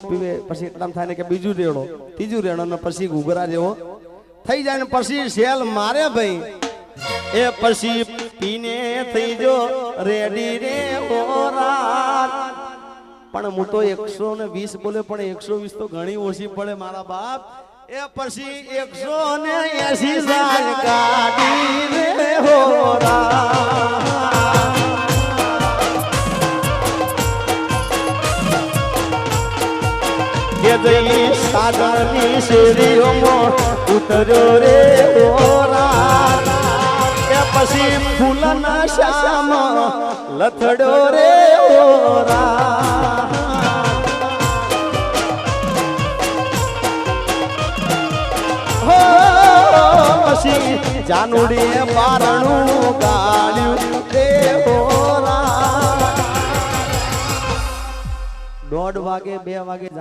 પીવે પછી એકદમ થાય ને કે બીજું રેડો ત્રીજું રેડો ને પછી ઘૂઘરા જેવો થઈ જાય ને પછી સેલ મારે ભાઈ એ પછી પીને થઈ જો રેડી રે ઓરા પણ હું તો 120 બોલે પણ 120 તો ઘણી ઓછી પડે મારા બાપ એ પછી 180 સાલ કાઢી રે હોરા સાદાની શેરીઓમાં ઉતર્યો રે ઓરા એ પછી ફૂલના શ્યામ લથડ્યો રે ઓરા હો પછી જાનુડીએ બારણું ગાળ્યું રે ઓરા 1:30 વાગે 2 વાગે